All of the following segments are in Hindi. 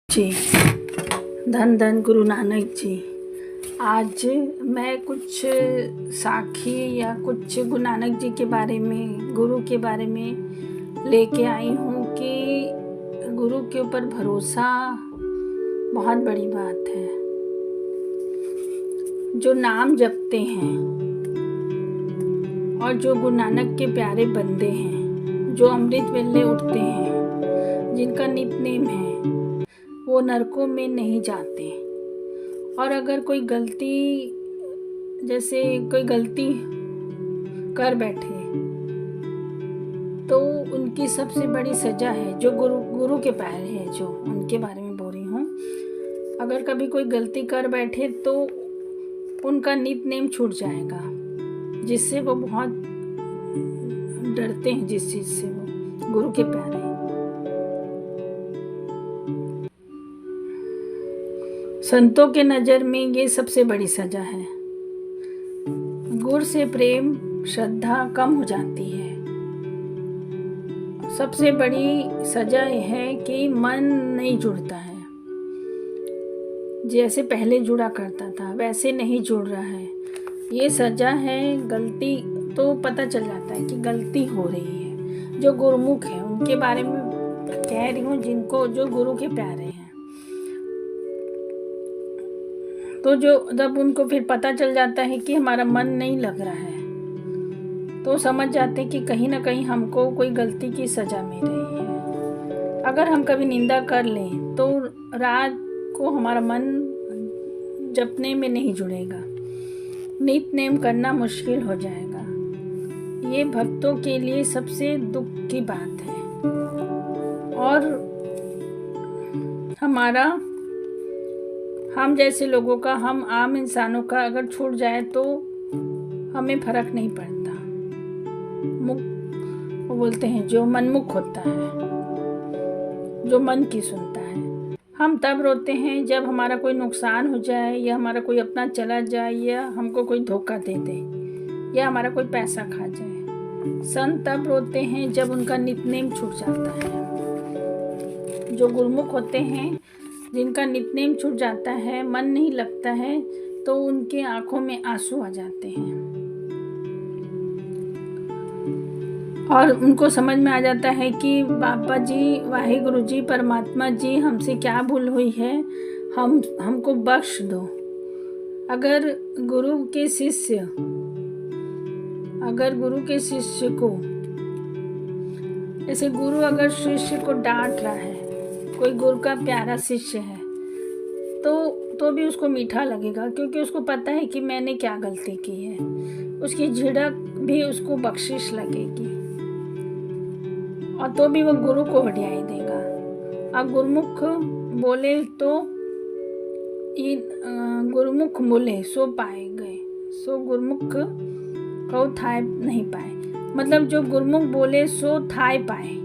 जी, धन धन गुरु नानक जी। आज मैं कुछ साखी या कुछ गुरु नानक जी के बारे में, गुरु के बारे में लेके आई हूँ कि गुरु के ऊपर भरोसा बहुत बड़ी बात है। जो नाम जपते हैं और जो गुरु नानक के प्यारे बंदे हैं, जो अमृत वेले उठते हैं, जिनका नित्यनेम है, वो नरकों में नहीं जाते। और अगर कोई गलती, जैसे कोई गलती कर बैठे तो उनकी सबसे बड़ी सजा है, जो गुरु के प्यारे हैं, जो उनके बारे में बोल रही हूँ। अगर कभी कोई गलती कर बैठे तो उनका नित्यनेम छूट जाएगा, जिससे वो बहुत डरते हैं, जिस चीज़ से वो गुरु के प्यारे। संतों के नज़र में ये सबसे बड़ी सजा है। गुरु से प्रेम श्रद्धा कम हो जाती है। सबसे बड़ी सजा यह है कि मन नहीं जुड़ता है, जैसे पहले जुड़ा करता था वैसे नहीं जुड़ रहा है। ये सजा है। गलती तो पता चल जाता है कि गलती हो रही है। जो गुरुमुख है उनके बारे में कह रही हूँ, जिनको जो गुरु के प्यारे हैं, तो जो जब उनको फिर पता चल जाता है कि हमारा मन नहीं लग रहा है, तो समझ जाते हैं कि कहीं ना कहीं हमको कोई गलती की सजा मिल रही है। अगर हम कभी निंदा कर लें तो रात को हमारा मन जपने में नहीं जुड़ेगा, नित्यनेम करना मुश्किल हो जाएगा। ये भक्तों के लिए सबसे दुख की बात है। और हम जैसे लोगों का, हम आम इंसानों का अगर छूट जाए तो हमें फर्क नहीं पड़ता। वो बोलते हैं जो मनमुख होता है, जो मन की सुनता है। हम तब रोते हैं जब हमारा कोई नुकसान हो जाए, या हमारा कोई अपना चला जाए, या हमको कोई धोखा दे दे, या हमारा कोई पैसा खा जाए। संत तब रोते हैं जब उनका नित्यनेम छूट जाता है। जो गुरुमुख होते हैं, जिनका नित्यनेम छूट जाता है, मन नहीं लगता है, तो उनके आंखों में आंसू आ जाते हैं और उनको समझ में आ जाता है कि बाबा जी, वाहिगुरु जी, परमात्मा जी, हमसे क्या भूल हुई है, हमको बख्श दो। अगर गुरु के शिष्य को, जैसे गुरु अगर शिष्य को डांट रहा है, कोई गुरु का प्यारा शिष्य है, तो भी उसको मीठा लगेगा, क्योंकि उसको पता है कि मैंने क्या गलती की है। उसकी झिड़क भी उसको बख्शिश लगेगी, और तो भी वो गुरु को बढ़ियाई देगा। अब गुरुमुख बोले तो ये गुरुमुख बोले सो पाए गए, सो गुरुमुख को थाय नहीं पाए। मतलब जो गुरुमुख बोले सो थाय पाए,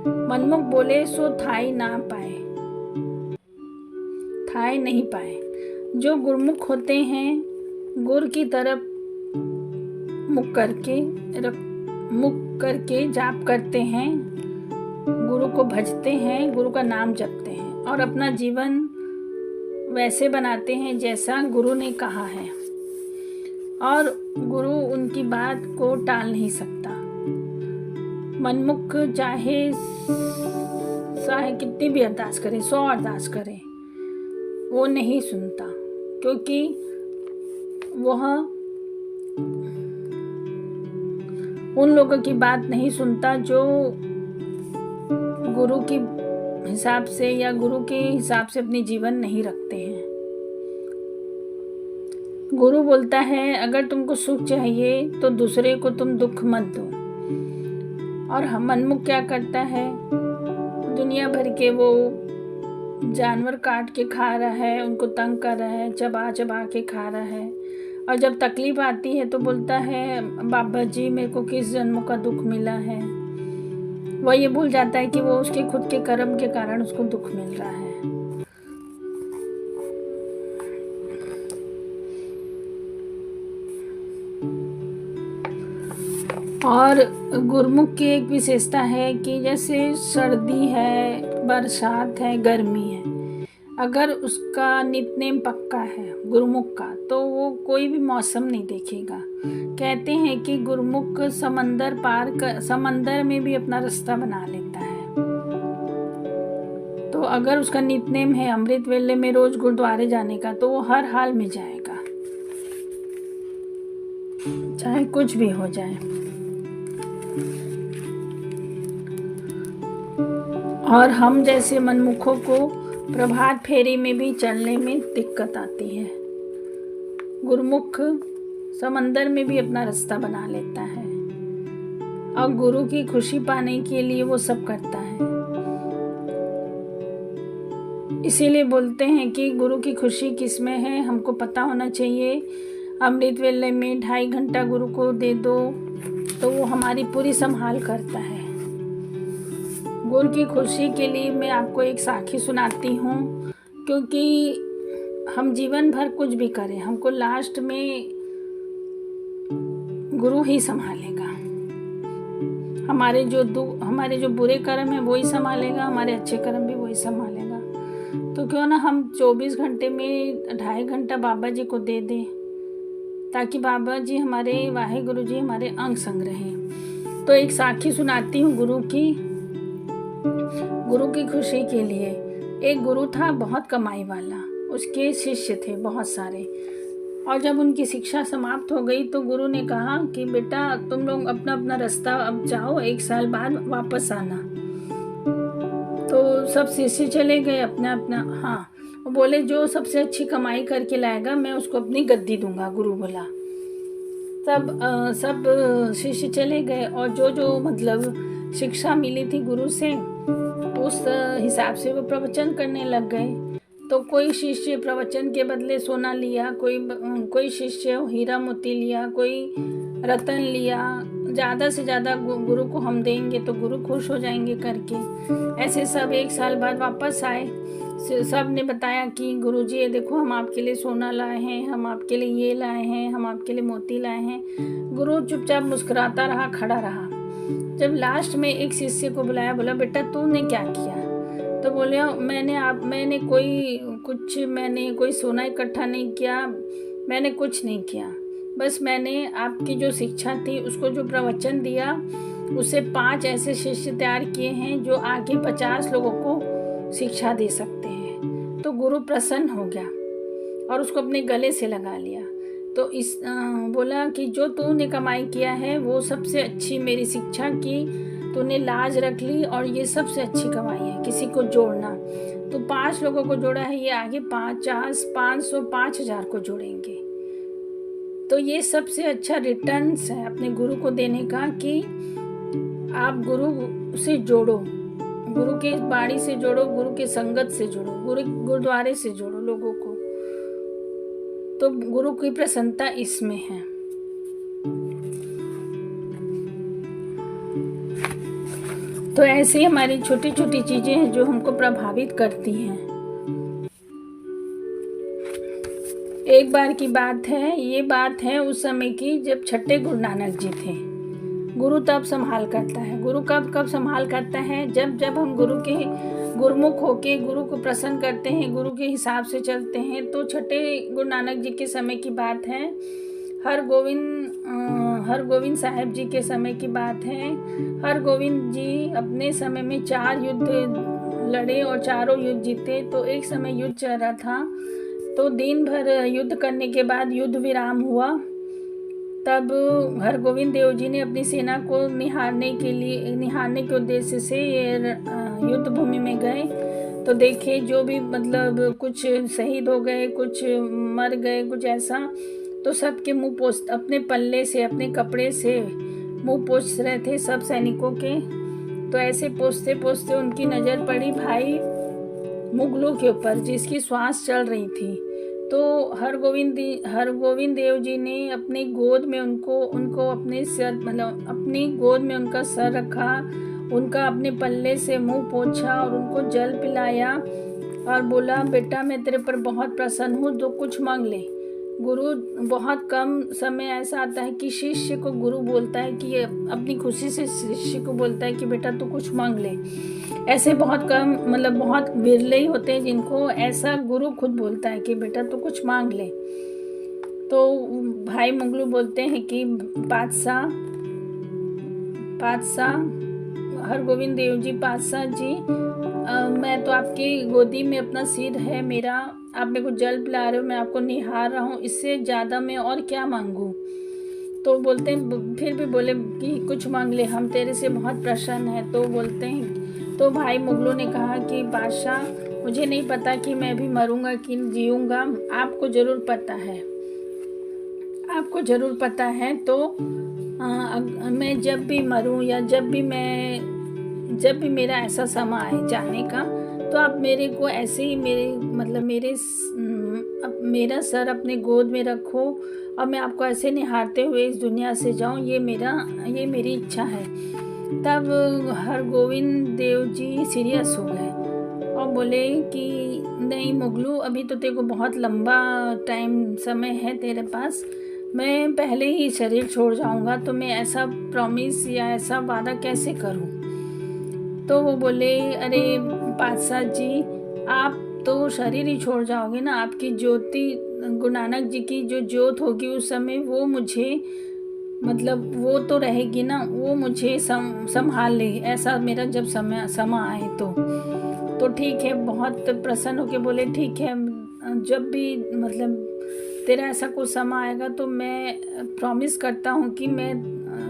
मनमुख बोले सो थाई ना पाए, थाई नहीं पाए। जो गुरुमुख होते हैं, गुरु की तरफ मुख करके जाप करते हैं, गुरु को भजते हैं, गुरु का नाम जपते हैं, और अपना जीवन वैसे बनाते हैं जैसा गुरु ने कहा है। और गुरु उनकी बात को टाल नहीं सकता। मनमुख चाहे कितनी भी अरदास करे, 100 अरदास करे, वो नहीं सुनता, क्योंकि वह उन लोगों की बात नहीं सुनता जो गुरु के हिसाब से या गुरु के हिसाब से अपनी जीवन नहीं रखते हैं। गुरु बोलता है, अगर तुमको सुख चाहिए तो दूसरे को तुम दुख मत दो। और हम मनमुख क्या करता है, दुनिया भर के वो जानवर काट के खा रहा है, उनको तंग कर रहा है, चबा के खा रहा है, और जब तकलीफ आती है तो बोलता है, बाबा जी मेरे को किस जन्मों का दुख मिला है। वह ये भूल जाता है कि वो उसके खुद के कर्म के कारण उसको दुख मिल रहा है। और गुरुमुख की एक विशेषता है कि जैसे सर्दी है, बरसात है, गर्मी है, अगर उसका नित्यनेम पक्का है गुरुमुख का, तो वो कोई भी मौसम नहीं देखेगा। कहते हैं कि गुरुमुख समंदर में भी अपना रास्ता बना लेता है। तो अगर उसका नित्यनेम है अमृत वेले में रोज गुरुद्वारे जाने का, तो वो हर हाल में जाएगा, चाहे कुछ भी हो जाए। और हम जैसे मनमुखों को प्रभात फेरी में भी चलने में दिक्कत आती है। गुरुमुख समंदर में भी अपना रास्ता बना लेता है और गुरु की खुशी पाने के लिए वो सब करता है। इसीलिए बोलते हैं कि गुरु की खुशी किसमें है, हमको पता होना चाहिए। अमृत वेले में 2.5 घंटा गुरु को दे दो तो वो हमारी पूरी संभाल करता है। गुरु की खुशी के लिए मैं आपको एक साखी सुनाती हूँ, क्योंकि हम जीवन भर कुछ भी करें, हमको लास्ट में गुरु ही संभालेगा। हमारे जो बुरे कर्म है वो ही संभालेगा, हमारे अच्छे कर्म भी वही संभालेगा। तो क्यों ना हम 24 घंटे में 2.5 घंटा बाबा जी को दे दें, ताकि बाबा जी हमारे वाहे गुरु जी हमारे अंग संग रहें। तो एक साखी सुनाती हूँ गुरु की खुशी के लिए। एक गुरु था बहुत कमाई वाला, उसके शिष्य थे बहुत सारे, और जब उनकी शिक्षा समाप्त हो गई तो गुरु ने कहा कि बेटा तुम लोग अपना अपना रास्ता अब जाओ, 1 साल बाद वापस आना। तो सब शिष्य चले गए अपना अपना। हाँ, वो बोले जो सबसे अच्छी कमाई करके लाएगा मैं उसको अपनी गद्दी दूंगा, गुरु बोला। सब शिष्य चले गए और जो मतलब शिक्षा मिली थी गुरु से उस हिसाब से वो प्रवचन करने लग गए। तो कोई शिष्य प्रवचन के बदले सोना लिया, कोई शिष्य हीरा मोती लिया, कोई रतन लिया। ज़्यादा से ज़्यादा गुरु को हम देंगे तो गुरु खुश हो जाएंगे करके। ऐसे सब 1 साल बाद वापस आए। सब ने बताया कि गुरु जी ये देखो हम आपके लिए सोना लाए हैं, हम आपके लिए ये लाए हैं, हम आपके लिए मोती लाए हैं। गुरु चुपचाप मुस्कुराता रहा, खड़ा रहा। जब लास्ट में एक शिष्य को बुलाया, बोला बेटा तूने क्या किया? तो बोले मैंने कोई सोना इकट्ठा नहीं किया, मैंने कुछ नहीं किया, बस मैंने आपकी जो शिक्षा थी उसको जो प्रवचन दिया उसे 5 ऐसे शिष्य तैयार किए हैं जो आगे 50 लोगों को शिक्षा दे सकते हैं। तो गुरु प्रसन्न हो गया और उसको अपने गले से लगा लिया। तो बोला कि जो तूने कमाई किया है वो सबसे अच्छी मेरी शिक्षा की, तूने लाज रख ली और ये सबसे अच्छी कमाई है, किसी को जोड़ना। तो 5 लोगों को जोड़ा है, ये आगे 50, 500, 5000 को जोड़ेंगे। तो ये सबसे अच्छा रिटर्न्स है अपने गुरु को देने का, कि आप गुरु से जोड़ो, गुरु के बाणी से जोड़ो, गुरु के संगत से जोड़ो, गुरुद्वारे से जोड़ो लोगों को। तो गुरु की प्रसन्नता इसमें है। तो ऐसी हमारी छोटी छोटी चीजें हैं जो हमको प्रभावित करती हैं। एक बार की बात है, ये बात है उस समय की जब छठे गुरु नानक जी थे। गुरु तब संभाल करता है। गुरु कब संभाल करता है? जब हम गुरु के गुरुमुख होके गुरु को प्रसन्न करते हैं, गुरु के हिसाब से चलते हैं। तो छठे गुरु नानक जी के समय की बात है, हरगोविंद साहब जी के समय की बात है। हरगोविंद जी अपने समय में 4 युद्ध लड़े और चारों युद्ध जीते। तो एक समय युद्ध चल रहा था, तो दिन भर युद्ध करने के बाद युद्ध विराम हुआ। तब हरगोविंद देव जी ने अपनी सेना को निहारने के उद्देश्य से युद्ध भूमि में गए। तो देखे जो भी मतलब कुछ शहीद हो गए, कुछ मर गए, कुछ ऐसा। तो सबके मुंह पोंछ, अपने पल्ले से, अपने कपड़े से मुंह पोंछ रहे थे सब सैनिकों के। तो ऐसे पोंछते पोंछते उनकी नज़र पड़ी भाई मुगलों के ऊपर, जिसकी श्वास चल रही थी। तो हरगोविंद देव जी ने अपनी गोद में उनको अपने सर मतलब अपनी गोद में उनका सर रखा, उनका अपने पल्ले से मुंह पोंछा और उनको जल पिलाया और बोला बेटा मैं तेरे पर बहुत प्रसन्न हूँ, जो कुछ मांग ले। गुरु बहुत कम समय ऐसा आता है कि शिष्य को गुरु बोलता है कि अपनी खुशी से शिष्य को बोलता है कि बेटा तू कुछ मांग ले। ऐसे बहुत कम, मतलब बहुत विरले ही होते हैं जिनको ऐसा गुरु खुद बोलता है कि बेटा तू कुछ मांग ले। तो भाई मुगलू बोलते हैं कि पातशाह हरगोविंद देव जी, पातशाह जी, मैं तो आपकी गोदी में अपना सिर है मेरा, आप मेरे को जल पिला रहे हो, मैं आपको निहार रहा हूँ, इससे ज़्यादा मैं और क्या मांगूँ। तो बोलते हैं, फिर भी बोले कि कुछ मांग ले, हम तेरे से बहुत प्रसन्न हैं। तो बोलते हैं, तो भाई मुगलों ने कहा कि बादशाह मुझे नहीं पता कि मैं भी मरूंगा कि जीऊँगा, आपको ज़रूर पता है, आपको ज़रूर पता है। तो मैं जब भी मरूं या जब भी मेरा ऐसा समय आए जाने का, तो आप मेरे को ऐसे ही मेरा सर अपने गोद में रखो और मैं आपको ऐसे निहारते हुए इस दुनिया से जाऊं, ये मेरी इच्छा है। तब हरगोविंद देव जी सीरियस हो गए और बोले कि नहीं मुगलू, अभी तो तेरे को बहुत लंबा समय है तेरे पास, मैं पहले ही शरीर छोड़ जाऊंगा, तो मैं ऐसा प्रॉमिस या ऐसा वादा कैसे करूं। तो वो बोले, अरे पातशाह जी, आप तो शरीर ही छोड़ जाओगे ना, आपकी ज्योति, गुरु नानक जी की जो ज्योत होगी उस समय, वो मुझे, मतलब वो तो रहेगी ना, वो मुझे संभाल ले, ऐसा मेरा जब समय आए तो ठीक है। बहुत प्रसन्न होके बोले, ठीक है, जब भी मतलब तेरा ऐसा कुछ समय आएगा तो मैं प्रॉमिस करता हूँ कि मैं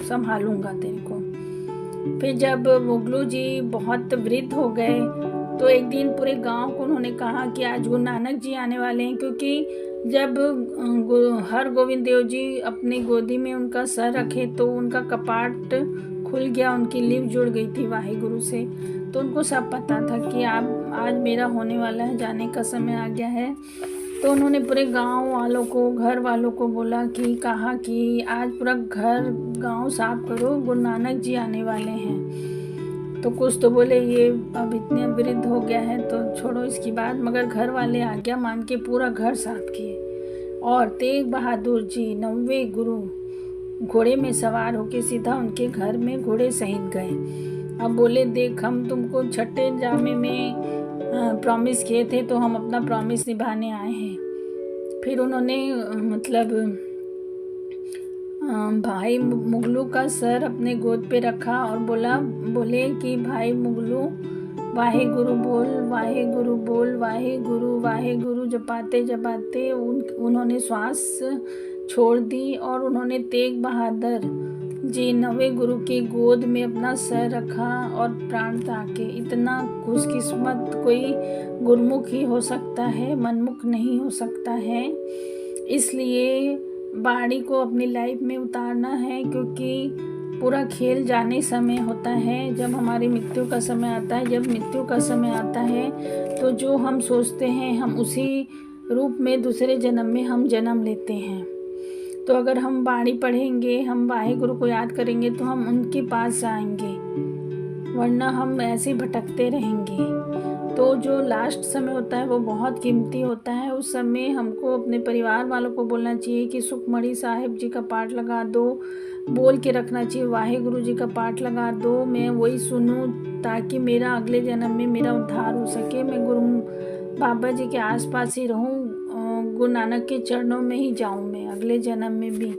संभालूंगा तेरे को। फिर जब मुगलू जी बहुत वृद्ध हो गए तो एक दिन पूरे गांव को उन्होंने कहा कि आज गुरु नानक जी आने वाले हैं, क्योंकि जब हरगोविंद देव जी अपनी गोदी में उनका सर रखे तो उनका कपाट खुल गया, उनकी लिव जुड़ गई थी वाहिगुरु से। तो उनको सब पता था कि आज मेरा होने वाला है, जाने का समय आ गया है। तो उन्होंने पूरे गांव वालों को, घर वालों को कहा कि आज पूरा गांव साफ करो, गुरु नानक जी आने वाले हैं। तो कुछ तो बोले ये अब इतने वृद्ध हो गया है तो छोड़ो इसकी बात, मगर घर वाले आज्ञा मान के पूरा घर साफ किए और तेग बहादुर जी 90 गुरु घोड़े में सवार होके सीधा उनके घर में घोड़े सहित गए। अब बोले, देख हम तुमको छठे जामे में प्रॉमिस किए थे तो हम अपना प्रॉमिस निभाने आए हैं। फिर उन्होंने भाई मुगलू का सर अपने गोद पे रखा और बोले कि भाई मुगलू, वाहे गुरु बोल, वाहे गुरु बोल, वाहे गुरु जपाते जपाते उन्होंने श्वास छोड़ दी और उन्होंने तेग बहादुर जी 90 गुरु की गोद में अपना सर रखा और प्राण त्यागे। इतना खुशकिस्मत कोई गुरमुख ही हो सकता है, मनमुख नहीं हो सकता है। इसलिए बाणी को अपनी लाइफ में उतारना है, क्योंकि पूरा खेल जाने समय होता है, जब हमारी मृत्यु का समय आता है। जब मृत्यु का समय आता है तो जो हम सोचते हैं हम उसी रूप में दूसरे जन्म में हम जन्म लेते हैं। तो अगर हम बाणी पढ़ेंगे, हम वाहिगुरु को याद करेंगे तो हम उनके पास जाएंगे, वरना हम ऐसे भटकते रहेंगे। तो जो लास्ट समय होता है वो बहुत कीमती होता है। उस समय हमको अपने परिवार वालों को बोलना चाहिए कि सुखमणि साहिब जी का पाठ लगा दो, बोल के रखना चाहिए वाहिगुरु जी का पाठ लगा दो, मैं वही सुनूं ताकि मेरा अगले जन्म में मेरा उद्धार हो सके, मैं गुरु बाबा जी के आसपास ही रहूं, गुरु नानक के चरणों में ही जाऊं मैं अगले जन्म में भी।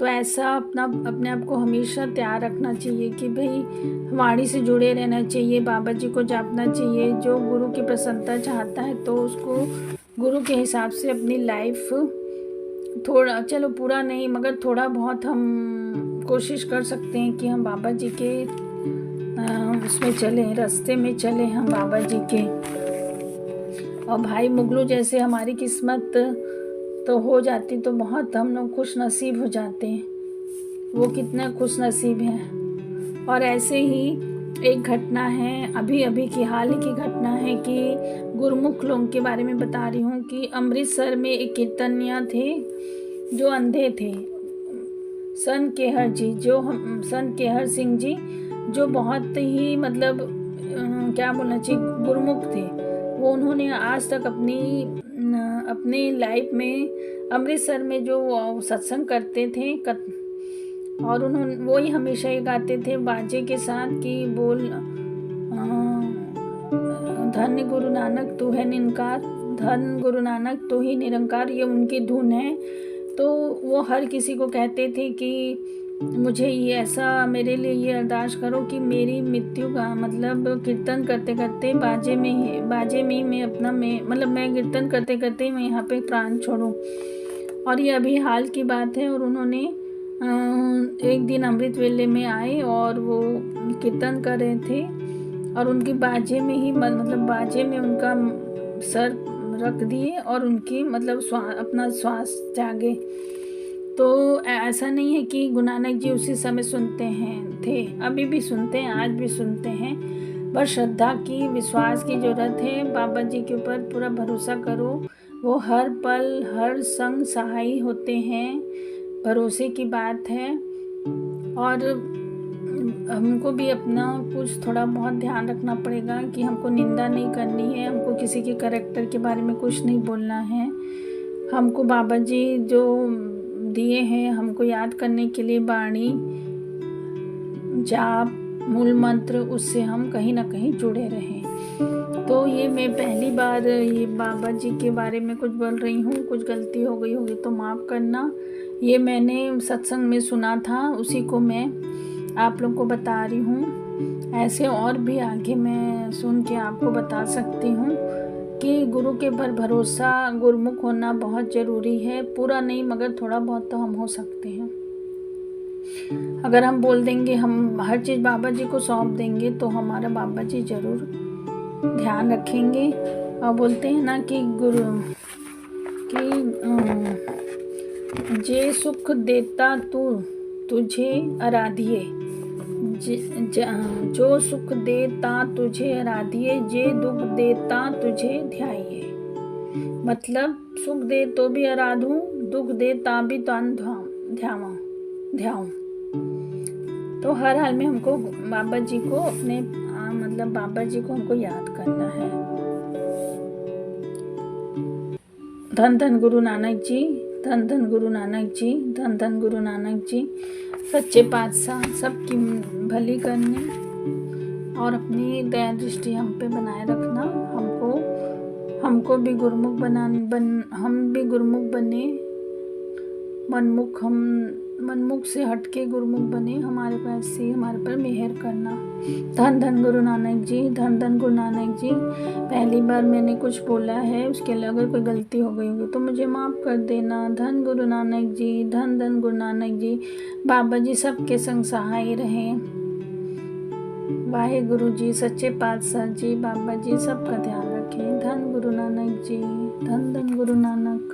तो ऐसा अपने आप को हमेशा तैयार रखना चाहिए कि भाई वाणी से जुड़े रहना चाहिए, बाबा जी को जापना चाहिए। जो गुरु की प्रसन्नता चाहता है तो उसको गुरु के हिसाब से अपनी लाइफ थोड़ा, चलो पूरा नहीं मगर थोड़ा बहुत हम कोशिश कर सकते हैं कि हम बाबा जी के उसमें चले, रास्ते में चले हम बाबा जी के। और भाई मुगलू जैसे हमारी किस्मत तो हो जाती तो बहुत हम लोग खुश नसीब हो जाते हैं। वो कितना खुश नसीब हैं। और ऐसे ही एक घटना है, अभी की हाल ही की घटना है कि गुरमुख लोगों के बारे में बता रही हूँ कि अमृतसर में एक कीर्तनिया थे जो अंधे थे, सन केहर सिंह जी, जो बहुत ही क्या बोलना चाहिए गुरमुख थे। वो उन्होंने आज तक अपनी अपनी लाइफ में अमृतसर में जो सत्संग करते थे और उन्होंने वो ही हमेशा ये गाते थे बाजे के साथ कि बोल धन्य गुरु नानक तू है निरंकार, धन गुरु नानक तू ही निरंकार, ये उनकी धुन है। तो वो हर किसी को कहते थे कि मुझे ये ऐसा मेरे लिए ये अरदास करो कि मेरी मृत्यु का मतलब कीर्तन करते करते बाजे में ही मैं कीर्तन करते करते मैं यहाँ पे प्राण छोड़ूं। और ये अभी हाल की बात है। और उन्होंने एक दिन अमृत वेले में आए और वो कीर्तन कर रहे थे और उनकी बाजे में ही बाजे में उनका सर रख दिए और उनकी अपना श्वास त्यागे। तो ऐसा नहीं है कि गुरु नानक जी उसी समय सुनते थे, अभी भी सुनते हैं, आज भी सुनते हैं। बस श्रद्धा की, विश्वास की ज़रूरत है। बाबा जी के ऊपर पूरा भरोसा करो, वो हर पल हर संग सहाय होते हैं, भरोसे की बात है। और हमको भी अपना कुछ थोड़ा बहुत ध्यान रखना पड़ेगा कि हमको निंदा नहीं करनी है, हमको किसी के कैरेक्टर के बारे में कुछ नहीं बोलना है। हमको बाबा जी जो दिए हैं हमको याद करने के लिए वाणी, जाप, मूल मंत्र, उससे हम कहीं ना कहीं जुड़े रहें। तो ये मैं पहली बार ये बाबा जी के बारे में कुछ बोल रही हूँ, कुछ गलती हो गई होगी तो माफ़ करना। ये मैंने सत्संग में सुना था, उसी को मैं आप लोग को बता रही हूँ। ऐसे और भी आगे मैं सुन के आपको बता सकती हूँ कि गुरु के पर भरोसा, गुरुमुख होना बहुत ज़रूरी है। पूरा नहीं मगर थोड़ा बहुत तो हम हो सकते हैं। अगर हम बोल देंगे, हम हर चीज़ बाबा जी को सौंप देंगे तो हमारा बाबा जी ज़रूर ध्यान रखेंगे। और बोलते हैं ना कि गुरु कि जे सुख देता तू तुझे आराधिए, जो सुख देता तुझे आराधिए, जे दुख देता तुझे ध्याइए। मतलब सुख दे तो भी आराधूं, दुख दे ता भी तान ध्याऊं। तो हर हाल में हमको बाबा जी को अपने बाबा जी को हमको याद करना है। धन धन गुरु नानक जी, धन धन गुरु नानक जी, धन धन गुरु नानक जी। सच्चे पातशाह सबकी भली करने और अपनी दया दृष्टि हम पे बनाए रखना। हमको भी गुरुमुख हम भी गुरुमुख बने, मनमुख से हटके गुरुमुख बने। हमारे पास से हमारे पर मेहर करना। धन धन गुरु नानक जी, धन धन गुरु नानक जी। पहली बार मैंने कुछ बोला है, उसके लिए अगर कोई गलती हो गई होगी तो मुझे माफ़ कर देना। धन गुरु नानक जी, धन धन गुरु नानक जी। बाबा जी सबके संग सहाय रहें। वाहे गुरु जी, सच्चे पातशाह जी, बाबा जी सबका ध्यान रखें। धन गुरु नानक जी, धन धन गुरु नानक।